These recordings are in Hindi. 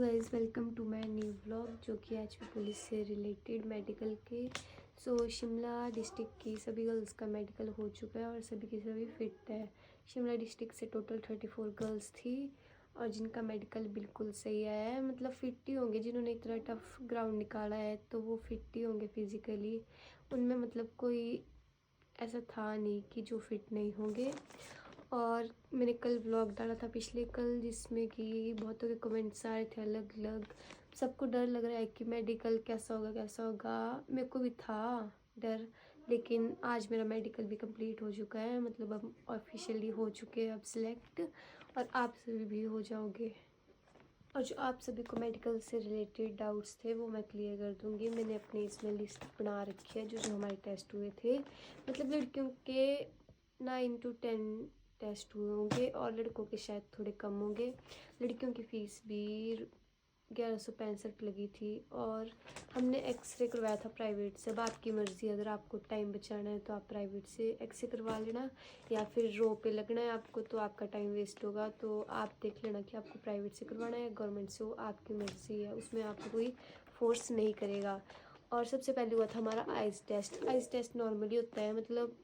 Guys welcome to my new vlog जो कि आज भी पुलिस से रिलेटेड मेडिकल के। शिमला डिस्ट्रिक्ट की सभी गर्ल्स का मेडिकल हो चुका है और सभी की सभी फिट है। शिमला डिस्ट्रिक्ट से टोटल 34 गर्ल्स थी और जिनका मेडिकल बिल्कुल सही आया है। मतलब फिट ही होंगे, जिन्होंने इतना टफ ग्राउंड निकाला है तो वो फिट ही होंगे फिज़िकली। उनमें मतलब कोई ऐसा था नहीं कि जो फिट नहीं होंगे। और मैंने कल व्लॉग डाला था पिछले कल, जिसमें कि बहुतों के कमेंट्स आ रहे थे अलग अलग। सबको डर लग रहा है कि मेडिकल कैसा होगा कैसा होगा। मेरे को भी था डर, लेकिन आज मेरा मेडिकल भी कंप्लीट हो चुका है। मतलब अब ऑफिशियली हो चुके हैं अब सिलेक्ट, और आप सभी भी हो जाओगे। और जो आप सभी को मेडिकल से रिलेटेड डाउट्स थे वो मैं क्लियर कर दूँगी। मैंने अपनी इसमें लिस्ट बना रखी है जो जो हमारे टेस्ट हुए थे। मतलब लड़कियों के 9 to 10 टेस्ट हुए होंगे और लड़कों के शायद थोड़े कम होंगे। लड़कियों की फ़ीस भी 1165 लगी थी। और हमने एक्सरे करवाया था प्राइवेट से। अब आपकी मर्ज़ी, अगर आपको टाइम बचाना है तो आप प्राइवेट से एक्सरे करवा लेना, या फिर रो पे लगना है आपको तो आपका टाइम वेस्ट होगा। तो आप देख लेना कि आपको प्राइवेट से करवाना है या गवर्नमेंट से, वो आपकी मर्ज़ी है, उसमें आपको कोई फोर्स नहीं करेगा। और सबसे पहले हुआ था हमारा eyes test. Eyes test normally होता है, मतलब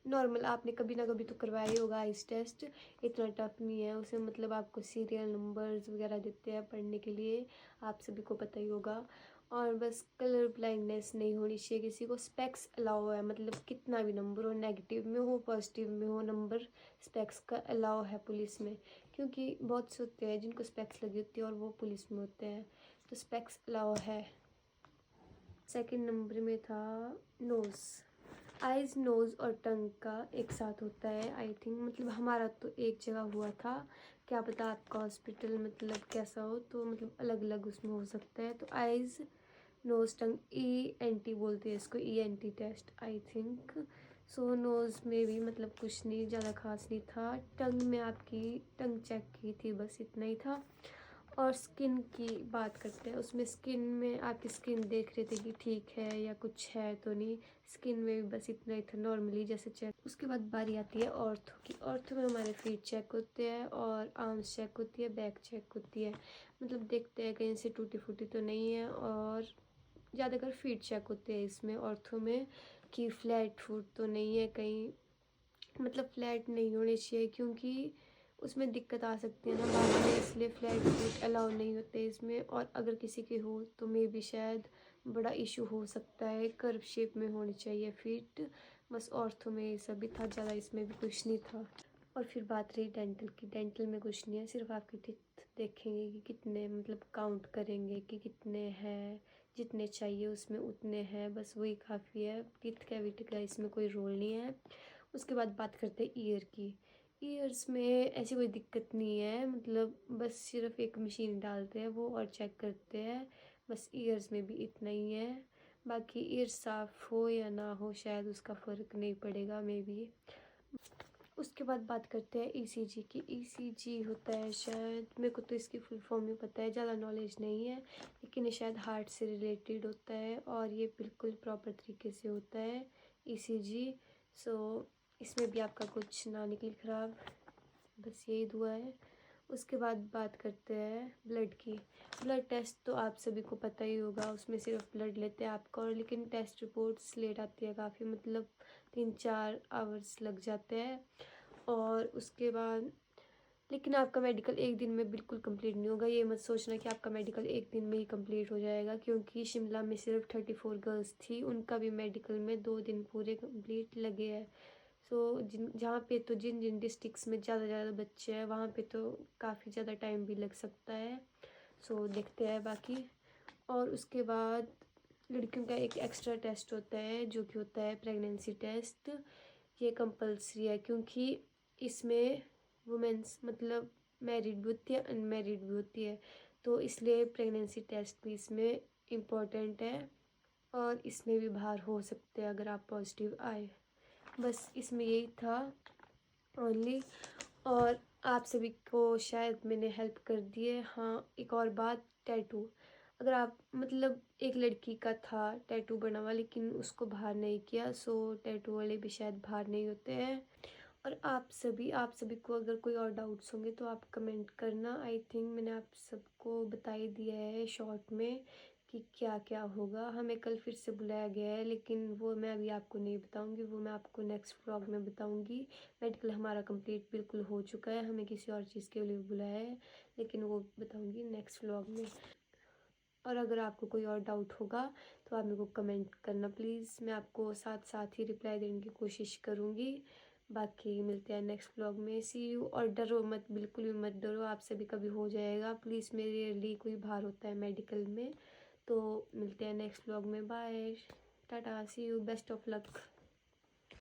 नॉर्मल, आपने कभी ना कभी तो करवाया ही होगा आइस टेस्ट। इतना टफ नहीं है उसे, मतलब आपको सीरियल नंबर्स वगैरह देते हैं पढ़ने के लिए, आप सभी को पता ही होगा। और बस कलर ब्लाइंडनेस नहीं होनी चाहिए किसी को। स्पेक्स अलाउ है, मतलब कितना भी नंबर हो, नेगेटिव में हो पॉजिटिव में हो नंबर, स्पेक्स का अलाउ है पुलिस में। क्योंकि बहुत से होते हैं जिनको स्पेक्स लगी होती है और वो पुलिस में होते हैं, तो स्पेक्स अलाउ है। सेकंड नंबर में था नोज़। आइज़, नोज़ और टंग का एक साथ होता है आई थिंक। मतलब हमारा तो एक जगह हुआ था, क्या पता आपका हॉस्पिटल मतलब कैसा हो, तो मतलब अलग अलग उसमें हो सकता है। तो आइज़, नोज़, टंग, ENT बोलते हैं इसको, ENT test I think. Nose में भी मतलब कुछ नहीं ज़्यादा खास नहीं था। टंग में आपकी टंग चेक की थी, बस इतना ही था। और स्किन की बात करते हैं, उसमें स्किन में आपकी स्किन देख रहे थे कि ठीक है या कुछ है तो नहीं। स्किन में भी बस इतना ही था नॉर्मली जैसे चेक। उसके बाद बारी आती है ऑर्थो की। ऑर्थो में हमारे फीट चेक होते हैं और आर्म्स चेक होती है, बैक चेक होती है। मतलब देखते हैं कहीं से टूटी फूटी तो नहीं है। और ज़्यादातर फीट चेक होते हैं इसमें ऑर्थो में, कि फ्लैट फुट तो नहीं है कहीं। मतलब फ्लैट नहीं होने चाहिए क्योंकि उसमें दिक्कत आ सकती है ना बाद में, इसलिए फ्लैट फुट अलाउ नहीं होते इसमें। और अगर किसी के हो तो मे भी शायद बड़ा इशू हो सकता है। कर्व शेप में होनी चाहिए फिट। बस ऑर्थो में ये सब भी था, ज़्यादा इसमें भी कुछ नहीं था। और फिर बात रही डेंटल की। डेंटल में कुछ नहीं है, सिर्फ आपके टीथ देखेंगे कि कितने, मतलब काउंट करेंगे कि कितने हैं, जितने चाहिए उसमें उतने हैं, बस वही काफ़ी है। टीथ कैविटी का इसमें कोई रोल नहीं है। उसके बाद बात करते हैं ईयर की। ईयर्स में ऐसी कोई दिक्कत नहीं है, मतलब बस सिर्फ एक मशीन डालते हैं वो और चेक करते हैं। बस ईयर्स में भी इतना ही है। बाकी ईयर साफ़ हो या ना हो शायद उसका फ़र्क नहीं पड़ेगा मे बी। उसके बाद बात करते हैं ECG की। ECG होता है शायद, मेरे को तो इसकी फुल फॉर्म नहीं पता है, ज़्यादा नॉलेज नहीं है, लेकिन ये शायद हार्ट से रिलेटेड होता है और ये बिल्कुल प्रॉपर तरीके से होता है ECG। इसमें भी आपका कुछ ना निकले ख़राब, बस यही दुआ है। उसके बाद बात करते हैं ब्लड की। ब्लड टेस्ट तो आप सभी को पता ही होगा, उसमें सिर्फ ब्लड लेते हैं आपका, और लेकिन टेस्ट रिपोर्ट्स लेट आती है काफ़ी, मतलब 3-4 आवर्स लग जाते हैं। और उसके बाद लेकिन आपका मेडिकल एक दिन में बिल्कुल कंप्लीट नहीं होगा। ये मत सोचना कि आपका मेडिकल एक दिन में ही कंप्लीट हो जाएगा, क्योंकि शिमला में सिर्फ 34 गर्ल्स थी, उनका भी मेडिकल में 2 दिन पूरे कंप्लीट लगे हैं। जिन जहाँ पे तो जिन जिन डिस्ट्रिक्ट्स में ज़्यादा बच्चे हैं वहाँ पे तो काफ़ी ज़्यादा टाइम भी लग सकता है। देखते हैं बाकी। और उसके बाद लड़कियों का एक एक्स्ट्रा टेस्ट होता है जो कि होता है प्रेगनेंसी टेस्ट। ये कंपलसरी है क्योंकि इसमें वुमेंस मतलब मैरिड भी होती है, अनमैरिड भी होती है, तो इसलिए प्रेगनेंसी टेस्ट भी इसमें इम्पॉर्टेंट है। और इसमें भी बाहर हो सकते हैं अगर आप पॉजिटिव आए। बस इसमें यही था ओनली। और आप सभी को शायद मैंने हेल्प कर दी है। हाँ, एक और बात, टैटू। अगर आप मतलब एक लड़की का था टैटू बना हुआ लेकिन उसको बाहर नहीं किया, टैटू वाले भी शायद बाहर नहीं होते हैं। और आप सभी को अगर कोई और डाउट्स होंगे तो आप कमेंट करना। आई थिंक मैंने आप सबको बता ही दिया है शॉर्ट में कि क्या क्या होगा। हमें कल फिर से बुलाया गया है, लेकिन वो मैं अभी आपको नहीं बताऊंगी, वो मैं आपको नेक्स्ट व्लॉग में बताऊंगी। मेडिकल हमारा कंप्लीट बिल्कुल हो चुका है, हमें किसी और चीज़ के लिए बुलाया है, लेकिन वो बताऊंगी नेक्स्ट व्लॉग में। और अगर आपको कोई और डाउट होगा तो आप मेरे को कमेंट करना प्लीज़, मैं आपको साथ साथ ही रिप्लाई देने की कोशिश करूँगी। बाकी मिलते हैं नेक्स्ट व्लॉग में। सी यू। और डरो मत, बिल्कुल भी मत डरो, आपसे भी कभी हो जाएगा। प्लीज़, मेरे लिए कोई भार होता है मेडिकल में। तो मिलते हैं नेक्स्ट व्लॉग में। Bye, tata, see you, best of luck.